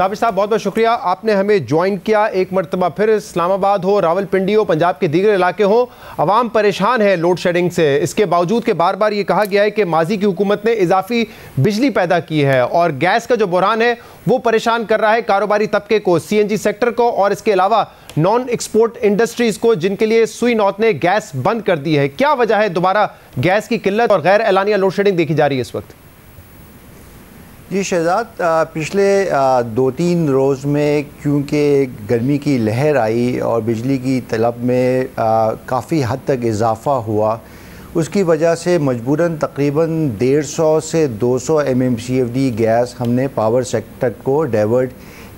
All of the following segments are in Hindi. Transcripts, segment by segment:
ताबिश साहब बहुत बहुत शुक्रिया, आपने हमें ज्वाइन किया। एक मरतबा फिर इस्लामाबाद हो, रावलपिंडी हो, पंजाब के दीगर इलाके हो, अवाम परेशान है लोड शेडिंग से। इसके बावजूद कि बार बार ये कहा गया है कि माजी की हुकूमत ने इजाफी बिजली पैदा की है और गैस का जो बुरहान है वो परेशान कर रहा है कारोबारी तबके को, CNG सेक्टर को और इसके अलावा नॉन एक्सपोर्ट इंडस्ट्रीज को, जिनके लिए सुई नौत ने गैस बंद कर दी है। क्या वजह है दोबारा गैस की किल्लत और गैर एलानिया लोड शेडिंग देखी जा रही है इस वक्त? जी शहजाद, पिछले 2-3 रोज़ में क्योंकि गर्मी की लहर आई और बिजली की तलब में काफ़ी हद तक इजाफ़ा हुआ, उसकी वजह से मजबूरन तकरीबन 150 से 200 MMCFD गैस हमने पावर सेक्टर को डाइवर्ट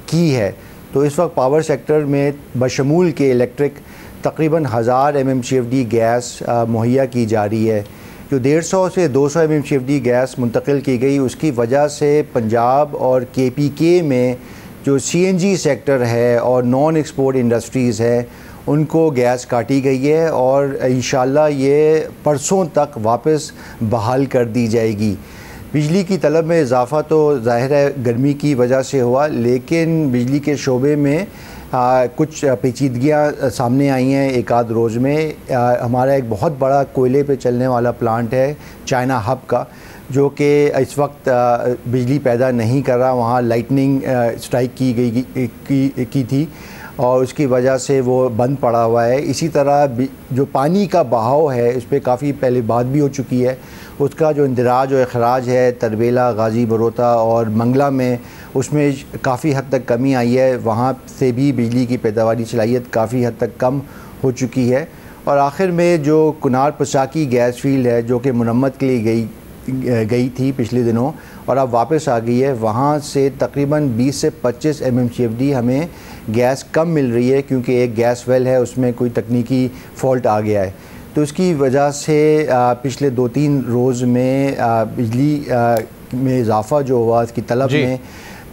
की है। तो इस वक्त पावर सेक्टर में बशमूल के इलेक्ट्रिक तकरीबन 1000 MMCFD गैस मुहैया की जा रही है। जो 150 से 200 MMCFD गैस मुंतकिल की गई, उसकी वजह से पंजाब और KPK में जो CNG सेक्टर है और नॉन एक्सपोर्ट इंडस्ट्रीज़ है उनको गैस काटी गई है और इंशाल्लाह ये परसों तक वापस बहाल कर दी जाएगी। बिजली की तलब में इजाफ़ा तो ज़ाहिर है गर्मी की वजह से हुआ, लेकिन बिजली के शोबे में कुछ पेचीदगियाँ सामने आई हैं एक आध रोज़ में। हमारा एक बहुत बड़ा कोयले पे चलने वाला प्लांट है चाइना हब का, जो कि इस वक्त बिजली पैदा नहीं कर रहा। वहाँ लाइटनिंग स्ट्राइक की थी और उसकी वजह से वो बंद पड़ा हुआ है। इसी तरह जो पानी का बहाव है इस पर काफ़ी पहले बात भी हो चुकी है, उसका जो इंदराज और अखराज है तरबेला, गाजी बरोता और मंगला में, उसमें काफ़ी हद तक कमी आई है। वहाँ से भी बिजली की पैदावारी सलाहियत काफ़ी हद तक कम हो चुकी है। और आखिर में जो कुनार पसाकी गैस फील्ड है जो कि मुरम्मत के लिए गई थी पिछले दिनों और अब वापस आ गई है, वहाँ से तकरीबन 20 से 25 MMCFD हमें गैस कम मिल रही है, क्योंकि एक गैस वेल है उसमें कोई तकनीकी फ़ॉल्ट आ गया है। तो उसकी वजह से पिछले 2-3 रोज़ में बिजली में इजाफ़ा जो हुआ, इसकी तलब में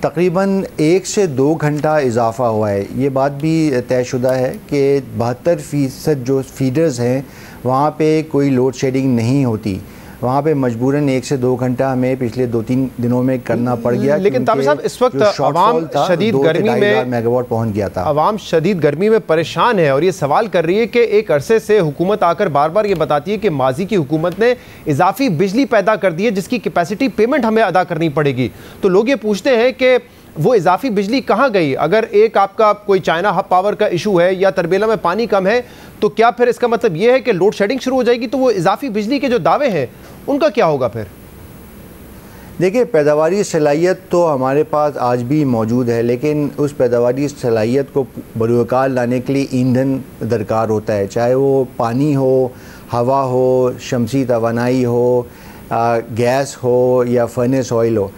तकरीबन 1 से 2 घंटा इजाफ़ा हुआ है। ये बात भी तयशुदा है कि 72% जो फीडर्स हैं वहाँ पे कोई लोड शेडिंग नहीं होती। वहाँ पे मजबूरन 1 से 2 घंटा हमें पिछले 2-3 दिनों में करना पड़ गया। लेकिन ताबिश साहब, इस वक्त अवाम शदीद गर्मी में मेगावाट पहुँच गया था। अवाम शदीद गर्मी में परेशान है और ये सवाल कर रही है कि एक अरसे से हुकूमत आकर बार बार ये बताती है कि माजी की हुकूमत ने इजाफी बिजली पैदा कर दी है जिसकी कैपेसिटी पेमेंट हमें अदा करनी पड़ेगी। तो लोग ये पूछते हैं कि वो इजाफी बिजली कहाँ गई? अगर एक आपका कोई चाइना हब पावर का इशू है या तरबेला में पानी कम है, तो क्या फिर इसका मतलब ये है कि लोड शेडिंग शुरू हो जाएगी? तो वो इजाफी बिजली के जो दावे हैं उनका क्या होगा फिर? देखिए, पैदावारी सलाहियत तो हमारे पास आज भी मौजूद है, लेकिन उस पैदावारी सलाहियत को बरूकार लाने के लिए ईंधन दरकार होता है, चाहे वो पानी हो, हवा हो, शमसी तवानाई हो, गैस हो या फर्नेस ऑयल हो।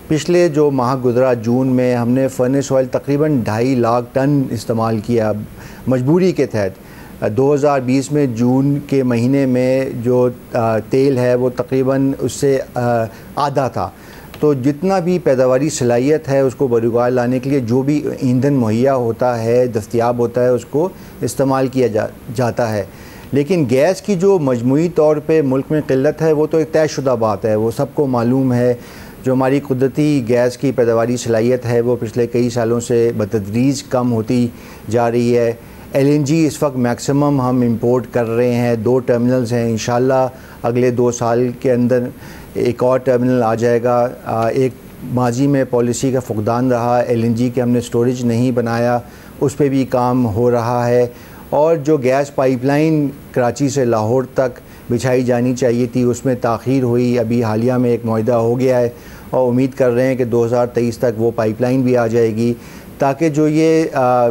पिछले जो माह गुजरा जून में हमने फर्नेस ऑयल तकरीबन 2.5 लाख टन इस्तेमाल किया मजबूरी के तहत। 2020 में जून के महीने में जो तेल है वो तकरीबन उससे आधा था। तो जितना भी पैदावारी सलाहियत है उसको बरूकार लाने के लिए जो भी ईंधन मुहैया होता है, दस्तयाब होता है, उसको इस्तेमाल किया जाता है। लेकिन गैस की जो मजमूई तौर पे मुल्क में किल्लत है वो तो एक तयशुदा बात है, वो सबको मालूम है। जो हमारी कुदरती गैस की पैदावारी सलाहियत है वो पिछले कई सालों से बतदरीज कम होती जा रही है। LNG इस वक्त मैक्सिमम हम इंपोर्ट कर रहे हैं, 2 टर्मिनल्स हैं, इंशाल्लाह अगले 2 साल के अंदर एक और टर्मिनल आ जाएगा। एक माजी में पॉलिसी का फुकदान रहा, LNG के हमने स्टोरेज नहीं बनाया, उस पर भी काम हो रहा है। और जो गैस पाइपलाइन कराची से लाहौर तक बिछाई जानी चाहिए थी उसमें ताख़ीर हुई, अभी हालिया में एक मुआहदा हो गया है और उम्मीद कर रहे हैं कि 2023 तक वो पाइपलाइन भी आ जाएगी, ताकि जो ये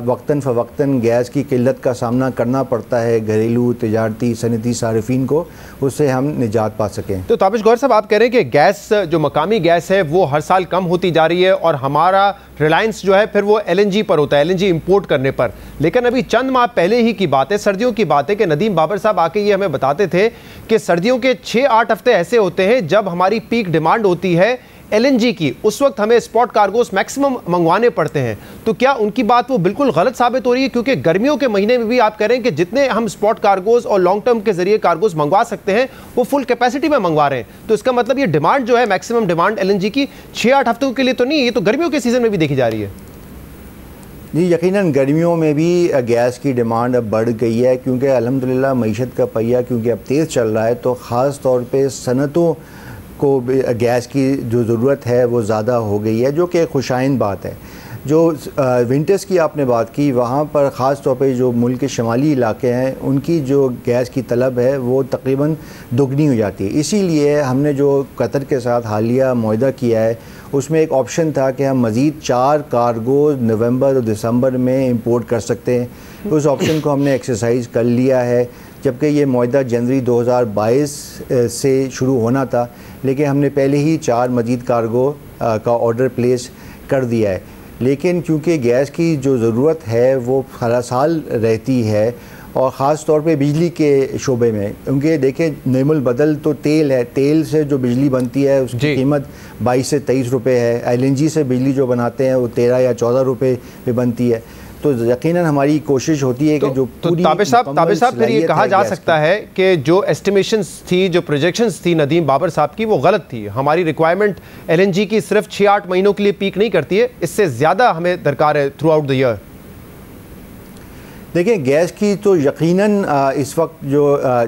वक्तन फ़वक्तन गैस की किल्लत का सामना करना पड़ता है घरेलू, तिजारती, सनती सारिफिन को, उससे हम निजात पा सकें। तो ताबिश गौहर साहब, आप कह रहे हैं कि गैस जो मकामी गैस है वो हर साल कम होती जा रही है और हमारा रिलायंस जो है फिर वो LNG पर होता है, LNG इंपोर्ट करने पर। लेकिन अभी चंद माह पहले ही की बात है, सर्दियों की बात है, कि नदीम बाबर साहब आके ये हमें बताते थे कि सर्दियों के 6-8 हफ्ते ऐसे होते हैं जब हमारी पीक डिमांड होती है LNG की, उस वक्त हमें स्पॉट कार्गोस मैक्सिमम मंगवाने पड़ते हैं। तो क्या उनकी बात वो बिल्कुल गलत साबित हो रही है? क्योंकि गर्मियों के महीने में भी आप कह रहे हैं कि जितने हम स्पॉट कार्गोस और लॉन्ग टर्म के जरिए कार्गोस मंगवा सकते हैं वो फुल कैपेसिटी में मंगवा रहे हैं। तो इसका मतलब ये डिमांड जो है, मैक्सिमम डिमांड LNG की 6-8 हफ्तों के लिए तो नहीं, ये तो गर्मियों के सीजन में भी देखी जा रही है। जी यकीनन गर्मियों में भी गैस की डिमांड अब बढ़ गई है, क्योंकि अल्हम्दुलिल्लाह मईशत का पहिया क्योंकि अब तेज़ चल रहा है, तो ख़ास तौर पे सनतों को गैस की जो ज़रूरत है वो ज़्यादा हो गई है, जो कि एक खुशाइन बात है। जो विंटर्स की आपने बात की, वहाँ पर ख़ास तौर पे जो मुल्क के शुमाली इलाके हैं उनकी जो गैस की तलब है वो तकरीबन दुगनी हो जाती है। इसीलिए हमने जो कतर के साथ हालिया मुआहदा किया है उसमें एक ऑप्शन था कि हम मज़ीद 4 कार्गो नवंबर और दिसंबर में इंपोर्ट कर सकते हैं। उस ऑप्शन को हमने एक्सरसाइज कर लिया है, जबकि ये मुआहदा जनवरी 2022 से शुरू होना था, लेकिन हमने पहले ही 4 मज़ीद कार्गो का ऑर्डर प्लेस कर दिया है। लेकिन क्योंकि गैस की जो ज़रूरत है वो हर साल रहती है, और ख़ास तौर पे बिजली के शोबे में, क्योंकि देखें नेमुल बदल तो तेल है, तेल से जो बिजली बनती है उसकी कीमत 22 से 23 रुपये है। एलएनजी से बिजली जो बनाते हैं वो 13 या 14 रुपये पे बनती है। तो यकीनन हमारी कोशिश होती है कि जो पूरी ताबिर साहब फिर ये कहा जा सकता है कि जो एस्टिमेशंस थी, जो प्रोजेक्शंस थी नदीम बाबर साहब की, वो गलत थी। हमारी रिक्वायरमेंट एलएनजी की सिर्फ 6-8 महीनों के लिए पीक नहीं करती है, इससे ज़्यादा हमें दरकार है थ्रू आउट द ईयर। देखिए गैस की तो यकीनन इस वक्त जो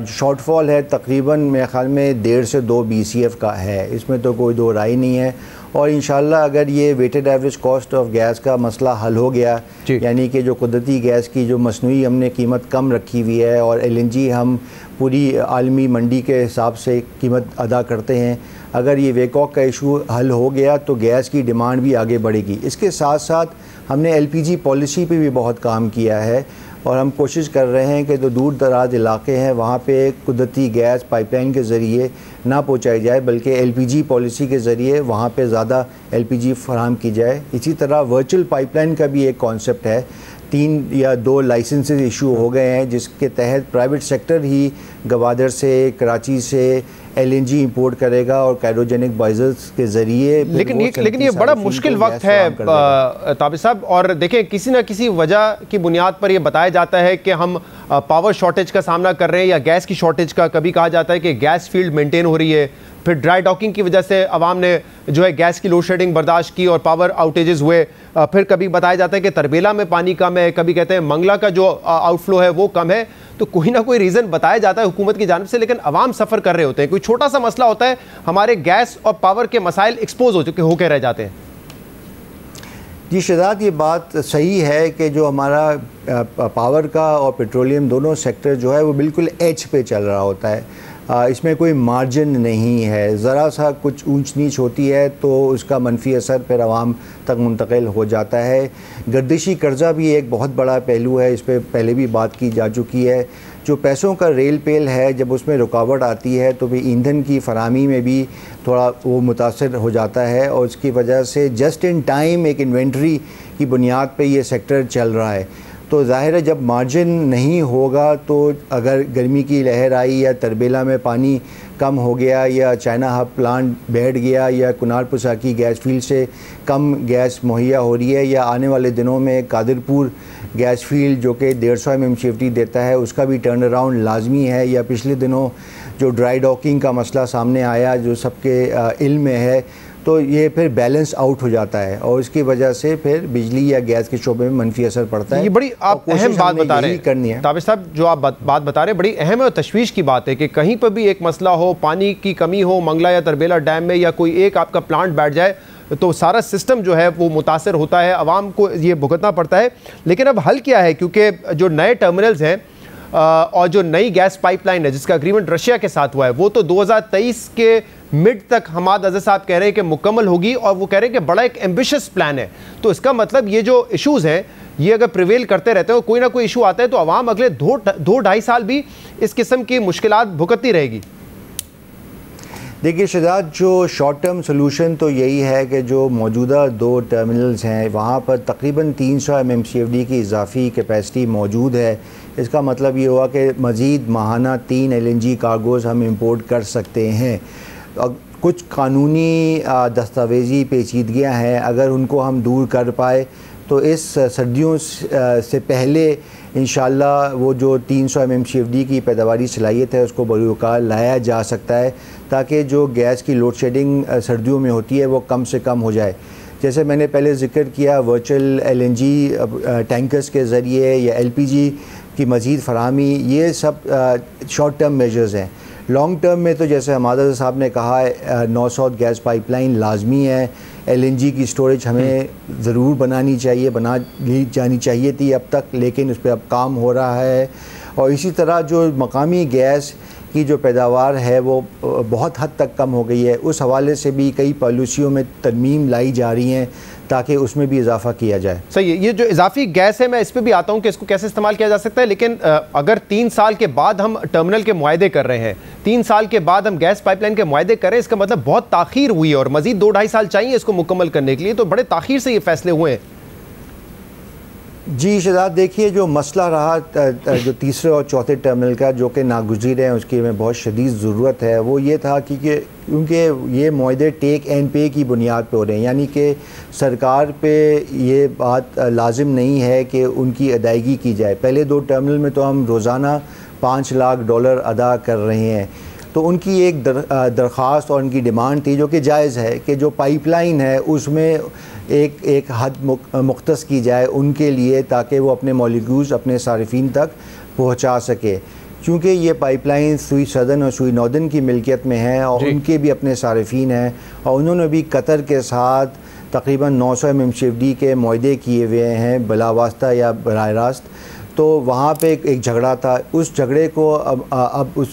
शॉर्टफॉल है तकरीबन मेरे ख़्याल में 1.5 से 2 BCF का है, इसमें तो कोई दो राय नहीं है। और इंशाल्लाह अगर ये weighted average cost of gas का मसला हल हो गया, यानी कि जो कुदरती गैस की जो मसनूई हमने कीमत कम रखी हुई है और एलएनजी हम पूरी आलमी मंडी के हिसाब से कीमत अदा करते हैं, अगर ये वेकॉक का इशू हल हो गया तो गैस की डिमांड भी आगे बढ़ेगी। इसके साथ साथ हमने एलपीजी पॉलिसी पे भी बहुत काम किया है, और हम कोशिश कर रहे हैं कि जो दूर दराज इलाके हैं वहाँ पे कुदरती गैस पाइपलाइन के ज़रिए ना पहुँचाई जाए, बल्कि एलपीजी पॉलिसी के ज़रिए वहाँ पे ज़्यादा एलपीजी फराहम की जाए। इसी तरह वर्चुअल पाइपलाइन का भी एक कॉन्सेप्ट है। 3 या 2 लाइसेंसेस इशू हो गए हैं, जिसके तहत प्राइवेट सेक्टर ही गवादर से, कराची से एलएनजी इंपोर्ट करेगा और काइरोजेनिक बाइजर्स के ज़रिए। लेकिन ये बड़ा मुश्किल वक्त है ताबिर साहब, और देखें किसी न किसी वजह की बुनियाद पर यह बताया जाता है कि हम पावर शॉर्टेज का सामना कर रहे हैं या गैस की शॉर्टेज का। कभी कहा जाता है कि गैस फील्ड मेंटेन हो रही है, फिर ड्राई डॉकिंग की वजह से अवाम ने जो है गैस की लोड शेडिंग बर्दाश्त की और पावर आउटेजेस हुए। फिर कभी बताया जाता है कि तरबेला में पानी कम है, कभी कहते हैं मंगला का जो आउटफ्लो है वो कम है। तो कोई ना कोई रीज़न बताया जाता है हुकूमत की जानिब से, लेकिन अवाम सफ़र कर रहे होते हैं। कोई छोटा सा मसला होता है, हमारे गैस और पावर के मसाइल एक्सपोज हो चुके होकर रह जाते हैं। जी शहजाद, ये बात सही है कि जो हमारा पावर का और पेट्रोलियम दोनों सेक्टर जो है वो बिल्कुल एज पे चल रहा होता है। इसमें कोई मार्जिन नहीं है, ज़रा सा कुछ ऊंच नीच होती है तो उसका मनफी असर फिर आवाम तक मुंतकिल हो जाता है। गर्दिशी कर्जा भी एक बहुत बड़ा पहलू है, इस पर पहले भी बात की जा चुकी है। जो पैसों का रेल पेल है, जब उसमें रुकावट आती है तो भी ईंधन की फराहमी में भी थोड़ा वो मुतासर हो जाता है, और उसकी वजह से जस्ट इन टाइम एक इन्वेंट्री की बुनियाद पे ये सेक्टर चल रहा है। तो ज़ाहिर है जब मार्जिन नहीं होगा, तो अगर गर्मी की लहर आई या तरबेला में पानी कम हो गया या चाइना हब प्लांट बैठ गया या कुनार पुसाकी गैस फील्ड से कम गैस मुहैया हो रही है, या आने वाले दिनों में कादिरपुर गैस फील्ड जो कि 150 MMCFD देता है उसका भी टर्न अराउंड लाजमी है, या पिछले दिनों जो ड्राई डॉकिंग का मसला सामने आया जो सबके इल्म में है, तो ये फिर बैलेंस आउट हो जाता है और इसकी वजह से फिर बिजली या गैस के शोबे में मनफी असर पड़ता है। ये बड़ी आप अहम बात बता रहे हैं करनी है ताबिर साहब, जो आप बात बता रहे हैं बड़ी अहम और तशवीश की बात है कि कहीं पर भी एक मसला हो, पानी की कमी हो मंगला या तरबेला डैम में, या कोई एक आपका प्लांट बैठ जाए तो सारा सिस्टम जो है वो मुतासर होता है, आवाम को ये भुगतना पड़ता है। लेकिन अब हल क्या है, क्योंकि जो नए टर्मिनल्स हैं और जो नई गैस पाइपलाइन है जिसका एग्रीमेंट रशिया के साथ हुआ है, वो तो 2023 के मिड तक हमाद अज़हर साहब कह रहे हैं कि मुकम्मल होगी, और वो कह रहे हैं कि बड़ा एक एम्बिशियस प्लान है। तो इसका मतलब ये जो इशूज़ हैं ये अगर प्रिवेल करते रहते हो, कोई ना कोई इशू आता है, तो आवाम अगले 2-2.5 साल भी इस किस्म की मुश्किलात भुगतती रहेगी। देखिए शहजाद, जो शॉर्ट टर्म सोल्यूशन तो यही है कि जो मौजूदा 2 टर्मिनल्स हैं वहाँ पर तकरीबन 300 MMCFD की इजाफी कैपेसिटी मौजूद है। इसका मतलब ये हुआ कि मज़ीद माहाना 3 LNG कार्गोज़ हम इंपोर्ट कर सकते हैं। कुछ कानूनी दस्तावेजी पेचीदगियाँ हैं, अगर उनको हम दूर कर पाए तो इस सर्दियों से पहले इंशाल्लाह वो जो 300 MMCFD की पैदावारी सलाहियत है उसको बरूकार लाया जा सकता है, ताकि जो गैस की लोड शेडिंग सर्दियों में होती है वो कम से कम हो जाए। जैसे मैंने पहले ज़िक्र किया, वर्चुअल LNG टैंकर्स के ज़रिए या LPG की मज़ीद फराहमी, ये सब शॉर्ट टर्म मेजर्स हैं। लॉन्ग टर्म में तो जैसे हमारा साहब ने कहा है, नॉर्थ साउथ गैस पाइपलाइन लाजमी है। LNG की स्टोरेज हमें ज़रूर बनानी चाहिए, बना ली जानी चाहिए थी अब तक, लेकिन उस पर अब काम हो रहा है। और इसी तरह जो मकामी गैस की जो पैदावार है वो बहुत हद तक कम हो गई है। उस हवाले से भी कई पॉलिसियों में तरमीम लाई जा रही हैं ताकि उसमें भी इजाफा किया जाए। सही है। ये जो इजाफी गैस है, मैं इस पर भी आता हूँ कि इसको कैसे इस्तेमाल किया जा सकता है, लेकिन अगर 3 साल के बाद हम टर्मिनल के मुआहदे कर रहे हैं, 3 साल के बाद हम गैस पाइपलाइन के मुआहदे कर रहे हैं, इसका मतलब बहुत ताखीर हुई है और मजीद 2-2.5 साल चाहिए इसको मुकम्मल करने के लिए, तो बड़े ताखीर से ये फैसले हुए हैं। जी शहजाद, देखिए जो मसला रहा जो तीसरे और चौथे टर्मिनल का, जो कि नागुज़ीर है, उसकी हमें बहुत शदीद ज़रूरत है, वो ये था कि क्योंकि ये मुआहदे टेक एंड पे की बुनियाद पे हो रहे हैं, यानी कि सरकार पे ये बात लाजिम नहीं है कि उनकी अदायगी की जाए। पहले 2 टर्मिनल में तो हम रोज़ाना $5 लाख अदा कर रहे हैं, तो उनकी एक दरख्वास्त और उनकी डिमांड थी जो कि जायज़ है कि जो पाइपलाइन है उसमें एक हद मुख्तस की जाए उनके लिए, ताकि वो अपने मॉलिक्यूल्स अपने सारिफिन तक पहुंचा सके। चूँकि ये पाइपलाइन सुई सदर्न और सुई नॉर्दर्न की मिल्कियत में है और उनके भी अपने सारिफिन हैं, और उन्होंने भी कतर के साथ तकरीबन 900 MMCFD के मुआहदे किए हुए हैं बिलावास्ता या बराह रास्त। तो वहाँ पे एक झगड़ा था, उस झगड़े को अब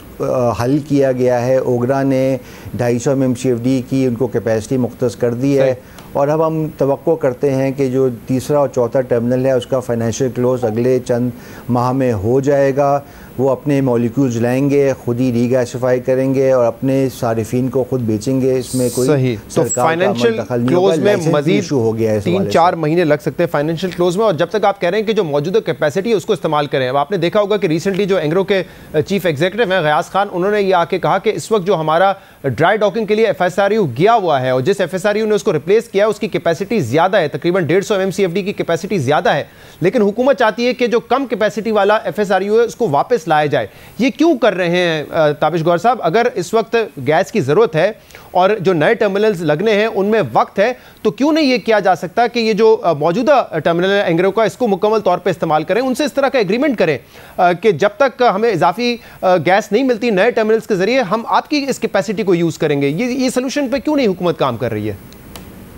हल किया गया है। ओगरा ने 250 MMCFD की उनको कैपेसिटी मुख्तस कर दी है, और अब हम तवक्को करते हैं कि जो तीसरा और चौथा टर्मिनल है उसका फाइनेंशियल क्लोज अगले चंद माह में हो जाएगा। वो अपने मॉलिक्यूल्स लाएंगे, खुद ही रीगैसिफाई करेंगे और अपने सारिफिन को खुद बेचेंगे। इसमें कोई सही, तो फाइनेंशियल क्लोज में मजीद हो गया है, 3-4 महीने लग सकते हैं फाइनेंशियल क्लोज में, और जब तक आप कह रहे हैं कि जो मौजूदा कैपेसिटी है उसको इस्तेमाल करें। अब आपने देखा होगा कि रिसेंटली जो एंग्रो के चीफ एग्जीक्यूटिव हैं गयास खान, उन्होंने ये आके कहा कि इस वक्त जो हमारा ड्राई डॉकिंग के लिए FSRU गया हुआ है और जिस FSRU ने उसको रिप्लेस किया उसकी कैपेसिटी ज़्यादा है, तकरीबन 150 MMCFD की कैपेसिटी ज़्यादा है, लेकिन हुकूमत चाहती है कि जो कम कैपेसिटी वाला FSRU है उसको वापस लाया जाए। ये क्यों कर रहे हैं ताबिश गौहर साहब? अगर इस वक्त गैस की ज़रूरत है और जो नए टर्मिनल्स लगने हैं उनमें वक्त है, तो क्यों नहीं ये किया जा सकता कि ये जो मौजूदा टर्मिनल है एंग्रो का, इसको मुकम्मल तौर पे इस्तेमाल करें, उनसे इस तरह का एग्रीमेंट करें कि जब तक हमें इजाफी गैस नहीं मिलती नए टर्मिनल्स के ज़रिए हम आपकी इस कैपेसिटी को यूज़ करेंगे। ये सोल्यूशन पे क्यों नहीं हुकूमत काम कर रही है?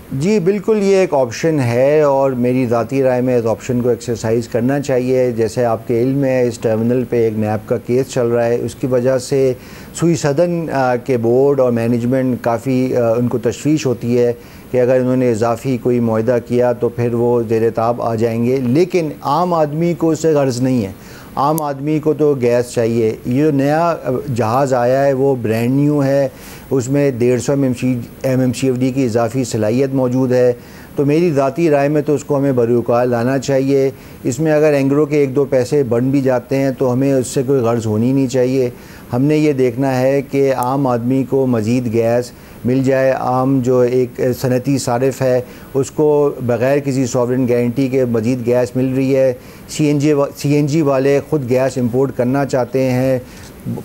जी बिल्कुल, ये एक ऑप्शन है और मेरी ज़ाती राय में इस ऑप्शन को एक्सरसाइज करना चाहिए। जैसे आपके इल्म में इस टर्मिनल पे एक नैब का केस चल रहा है, उसकी वजह से सुई सदन के बोर्ड और मैनेजमेंट काफ़ी उनको तशवीश होती है कि अगर उन्होंने इजाफी कोई मुआहदा किया तो फिर वो ज़ेर-ए-ताब आ जाएंगे, लेकिन आम आदमी को उससे गर्ज़ नहीं है। आम आदमी को तो गैस चाहिए। ये जो नया जहाज़ आया है वो ब्रांड न्यू है, उसमें 150 MMCFD की इजाफी सलाहियत मौजूद है, तो मेरी ज़ाती राय में तो उसको हमें बरूकार लाना चाहिए। इसमें अगर एंग्रो के 1-2 पैसे बन भी जाते हैं तो हमें उससे कोई गर्ज़ होनी नहीं चाहिए। हमने ये देखना है कि आम आदमी को मज़ीद गैस मिल जाए। आम जो एक सनती सारिफ है उसको बग़ैर किसी सॉवरेन गारंटी के मज़ीद गैस मिल रही है। CNG वाले ख़ुद गैस इंपोर्ट करना चाहते हैं,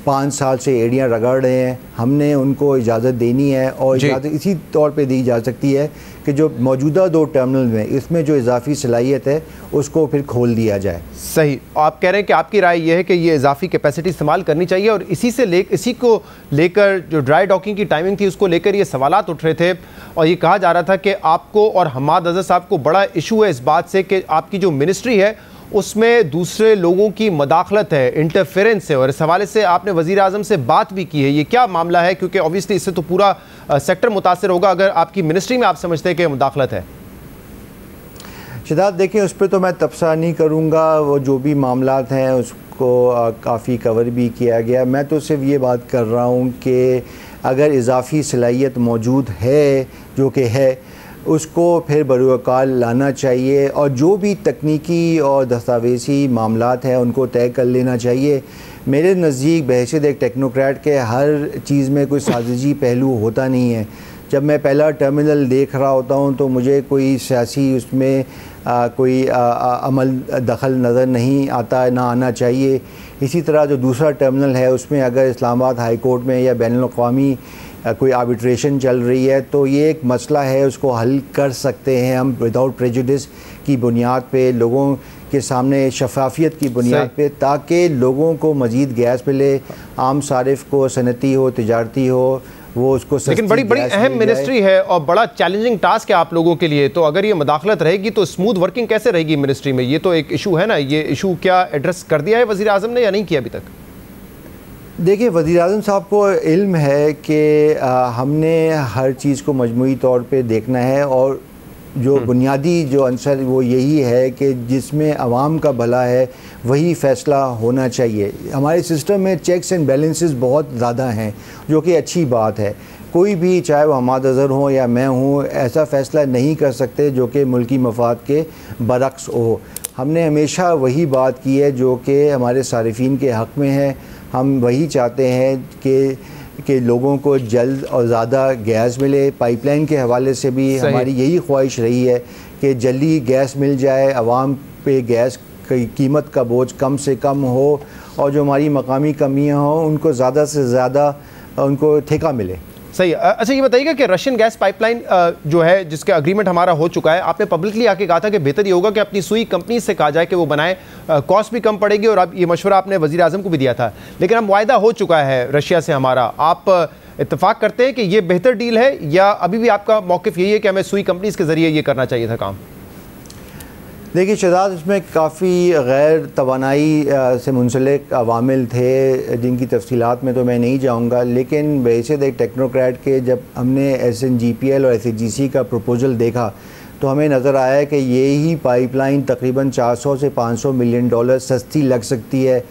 5 साल से एड़ियाँ रगड़ रहे हैं। हमने उनको इजाज़त देनी है और इजाज़त इसी तौर पे दी जा सकती है कि जो मौजूदा 2 टर्मिनल में इसमें जो इजाफी सलाहियत है उसको फिर खोल दिया जाए। सही, आप कह रहे हैं कि आपकी राय यह है कि ये इजाफी कैपेसिटी इस्तेमाल करनी चाहिए, और इसी को लेकर जो ड्राई डॉकिंग की टाइमिंग थी उसको लेकर ये सवालात उठ रहे थे, और ये कहा जा रहा था कि आपको और हमाद अज़हर साहब को बड़ा इशू है इस बात से कि आपकी जो मिनिस्ट्री है उसमें दूसरे लोगों की मदाखलत है, इंटरफेरेंस है, और इस हवाले से आपने वज़ीर आज़म से बात भी की है। ये क्या मामला है? क्योंकि ऑब्वियसली इससे तो पूरा सेक्टर मुतासर होगा अगर आपकी मिनिस्ट्री में आप समझते हैं कि मुदाखलत है। शहजाद देखिए, उस पर तो मैं तबसरा नहीं करूँगा, वो जो भी मामलात हैं उसको काफ़ी कवर भी किया गया। मैं तो सिर्फ ये बात कर रहा हूँ कि अगर इजाफी सलाहियत मौजूद है, जो कि है, उसको फिर बरूकार लाना चाहिए, और जो भी तकनीकी और दस्तावेज़ी मामलात हैं उनको तय कर लेना चाहिए। मेरे नज़दीक बहैसियत एक टेक्नोक्रेट के हर चीज़ में कोई साजिशी पहलू होता नहीं है। जब मैं पहला टर्मिनल देख रहा होता हूँ तो मुझे कोई सियासी उसमें कोई अमल दखल नज़र नहीं आता, ना आना चाहिए। इसी तरह जो दूसरा टर्मिनल है उसमें अगर इस्लामाबाद हाई कोर्ट में या बैनुल-अक़वामी कोई आर्बिट्रेशन चल रही है, तो ये एक मसला है, उसको हल कर सकते हैं हम विदाउट प्रेजुडिस की बुनियाद पे, लोगों के सामने शफाफियत की बुनियाद पे, ताकि लोगों को मज़ीद गैस मिले, आम सारिफ को, सनती हो, तिजारती हो, वो उसको लेकिन बड़ी बड़ी अहम मिनिस्ट्री है और बड़ा चैलेंजिंग टास्क है आप लोगों के लिए, तो अगर ये मुदाखलत रहेगी तो स्मूथ वर्किंग कैसे रहेगी मिनिस्ट्री में? ये तो एक इशू है ना, ये इशू क्या एड्रेस कर दिया है वज़ीर आज़म ने या नहीं किया अभी तक? देखिए, वज़ीर आज़म साहब को इल्म है कि हमने हर चीज़ को मजमूई तौर पे देखना है, और जो बुनियादी जो अंसर वो यही है कि जिसमें आवाम का भला है वही फ़ैसला होना चाहिए। हमारे सिस्टम में चेक्स एंड बैलेंसेस बहुत ज़्यादा हैं, जो कि अच्छी बात है। कोई भी, चाहे वो हमाद अज़हर हो या मैं हूँ, ऐसा फ़ैसला नहीं कर सकते जो कि मुल्की मफाद के बरक्स हो। हमने हमेशा वही बात की है जो कि हमारे सारिफीन के हक़ में है। हम वही चाहते हैं कि लोगों को जल्द और ज़्यादा गैस मिले। पाइपलाइन के हवाले से भी हमारी यही ख्वाहिश रही है कि जल्दी गैस मिल जाए, आवाम पे गैस की कीमत का बोझ कम से कम हो, और जो हमारी मकामी कमियां हों उनको ज़्यादा से ज़्यादा उनको ठेका मिले। सही। अच्छा, ये बताइएगा कि रशियन गैस पाइपलाइन जो है, जिसका एग्रीमेंट हमारा हो चुका है, आपने पब्लिकली आके कहा था कि बेहतर ये होगा कि अपनी सुई कंपनी से कहा जाए कि वो बनाए, कॉस्ट भी कम पड़ेगी, और अब ये मशवरा आपने वज़ीर आज़म को भी दिया था। लेकिन अब मुआहदा हो चुका है रशिया से हमारा, आप इत्तेफाक करते हैं कि ये बेहतर डील है, या अभी भी आपका मौक़िफ़ यही है कि हमें सुई कंपनीज़ के ज़रिए ये करना चाहिए था काम? देखिए शहजाद, इसमें काफ़ी गैर तवानाई से मुंसलिक अवामिल थे, जिनकी तफसीलात में तो मैं नहीं जाऊंगा, लेकिन बेशद एक टेक्नोक्रेट के जब हमने SNGPL और SAGC का प्रपोज़ल देखा तो हमें नज़र आया कि ये ही पाइपलाइन तकरीबन 400 से 500 मिलियन डॉलर सस्ती लग सकती है,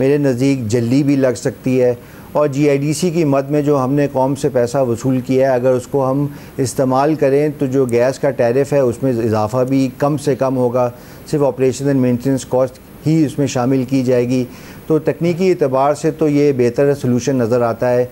मेरे नज़दीक जल्दी भी लग सकती है, और GIDC की मद में जो हमने कौम से पैसा वसूल किया है, अगर उसको हम इस्तेमाल करें तो जो गैस का टैरिफ है उसमें इजाफ़ा भी कम से कम होगा, सिर्फ ऑपरेशन एंड मेंटेनेंस कॉस्ट ही इसमें शामिल की जाएगी। तो तकनीकी एतबार से तो ये बेहतर सोल्यूशन नज़र आता है।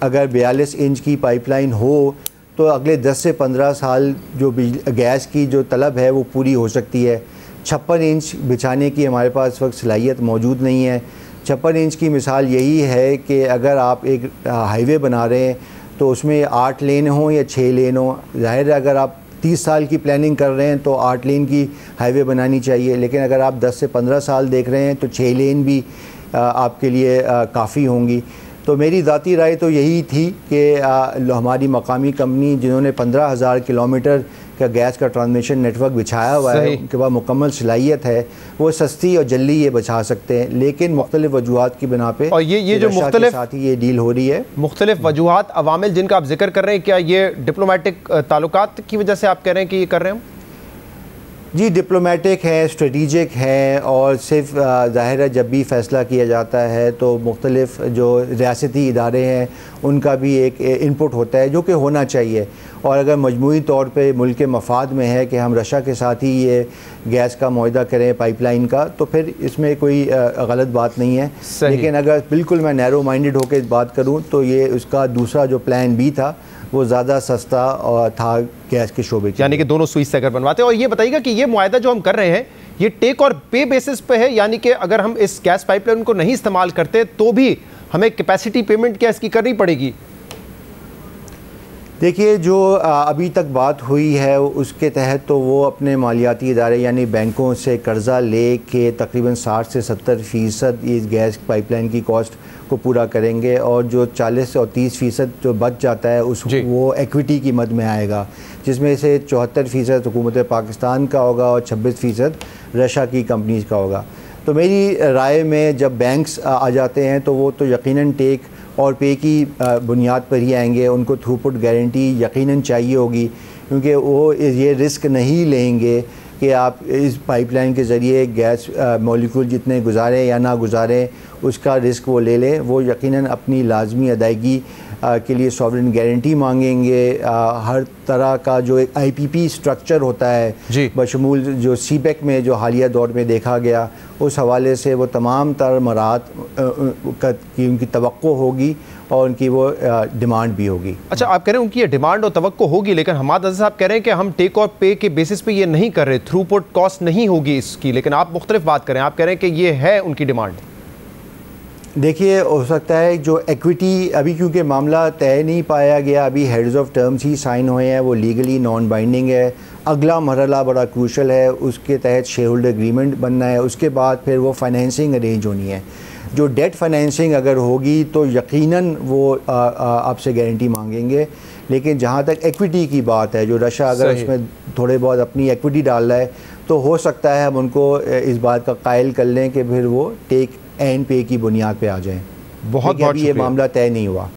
अगर 42 इंच की पाइपलाइन हो तो अगले 10 से 15 साल जो गैस की जो तलब है वो पूरी हो सकती है। 56 इंच बिछाने की हमारे पास इस वक्त सलाहियत मौजूद नहीं है। 56 इंच की मिसाल यही है कि अगर आप एक हाईवे बना रहे हैं तो उसमें 8 लेन हों या 6 लेन हों, ज़ाहिर है अगर आप 30 साल की प्लानिंग कर रहे हैं तो 8 लेन की हाईवे बनानी चाहिए, लेकिन अगर आप 10 से 15 साल देख रहे हैं तो 6 लेन भी आपके लिए काफ़ी होंगी। तो मेरी ज़ाती राय तो यही थी कि हमारी मकामी कंपनी जिन्होंने 15,000 किलोमीटर का गैस का ट्रांसमिशन नेटवर्क बिछाया हुआ है, उनके पास मुकम्मल सलाहियत है, वो सस्ती और जल्दी ये बचा सकते हैं, लेकिन मुख्तलिफ वजूहात की बिना पे, और ये जो मुख्तलिफ साथ ही ये डील हो रही है, मुख्तलिफ वजूहात अवामिल जिनका आप जिक्र कर रहे हैं, क्या ये डिप्लोमेटिक ताल्लुकात की वजह से आप कह रहे हैं कि ये कर रहे हैं? जी, डिप्लोमेटिक है, स्ट्रेटिजिक है, और सिर्फ ज़ाहिर है जब भी फ़ैसला किया जाता है तो मुख्तलिफ जो रियासती इदारे हैं उनका भी एक इनपुट होता है जो कि होना चाहिए। और अगर मजमूई तौर पे मुल्क के मफाद में है कि हम रशिया के साथ ही ये गैस का मुआहदा करें पाइपलाइन का, तो फिर इसमें कोई गलत बात नहीं है। लेकिन अगर बिल्कुल मैं नैरो माइंडेड होकर बात करूँ तो ये उसका दूसरा जो प्लान बी था वो ज़्यादा सस्ता और था गैस के शोबे, यानी कि दोनों सुई से अगर बनवाते हैं। और ये बताइएगा कि ये मुआहदा जो हम कर रहे हैं ये टेक और पे बेसिस पे है, यानी कि अगर हम इस गैस पाइपलाइन को नहीं इस्तेमाल करते तो भी हमें कैपेसिटी पेमेंट क्या इसकी करनी पड़ेगी? देखिए, जो अभी तक बात हुई है उसके तहत तो वो अपने मालियाती इदारे यानी बैंकों से कर्ज़ा ले के तकरीबन 60 से 70% इस गैस पाइपलाइन की कॉस्ट को पूरा करेंगे, और जो 40 और 30% जो बच जाता है वो एक्विटी की मद में आएगा, जिसमें से 74% हुकूमत पाकिस्तान का होगा और 26% रशिया की कंपनीज़ का होगा। तो मेरी राय में जब बैंक्स आ जाते हैं तो वो तो यकीनन टेक और पे की बुनियाद पर ही आएंगे, उनको थ्रूपुट गारंटी यकीनन चाहिए होगी, क्योंकि वो ये रिस्क नहीं लेंगे कि आप इस पाइपलाइन के ज़रिए गैस मॉलिक्यूल जितने गुजारें या ना गुजारें उसका रिस्क वो ले लें। वो यकीनन अपनी लाजमी अदायगी के लिए सॉवरेन गारंटी मांगेंगे। हर तरह का जो एक IPP स्ट्रक्चर होता है बशमूल जो CPEC में जो हालिया दौर में देखा गया, उस हवाले से वो तमाम तर मराहत की उनकी तवक्को होगी और उनकी वो डिमांड भी होगी। अच्छा, आप कह रहे हैं उनकी ये डिमांड और तवक्को होगी, लेकिन हमाद अज़हर साहब कह रहे हैं कि हम टेक और पे के बेसिस पे ये नहीं कर रहे, थ्रूपुट कॉस्ट नहीं होगी इसकी, लेकिन आप मुख्तलिफ बात करें, आप कह रहे हैं कि ये है उनकी डिमांड। देखिए, हो सकता है जो एक्विटी अभी, क्योंकि मामला तय नहीं पाया गया, अभी हेड्स ऑफ टर्म्स ही साइन हुए हैं, वो लीगली नॉन बाइंडिंग है। अगला मरहला बड़ा क्रूशल है, उसके तहत शेयर होल्डर एग्रीमेंट बनना है, उसके बाद फिर वो फाइनेंसिंग अरेंज होनी है। जो डेट फाइनेंसिंग अगर होगी तो यकीनन वो आपसे गारंटी मांगेंगे, लेकिन जहाँ तक एक्विटी की बात है, जो रशा अगर उसमें थोड़े बहुत अपनी एक्विटी डाल रहा है, तो हो सकता है हम उनको इस बात का कायल कर लें कि फिर वो टेक एंड पे की बुनियाद पे आ जाएं। बहुत अभी ये मामला तय नहीं हुआ।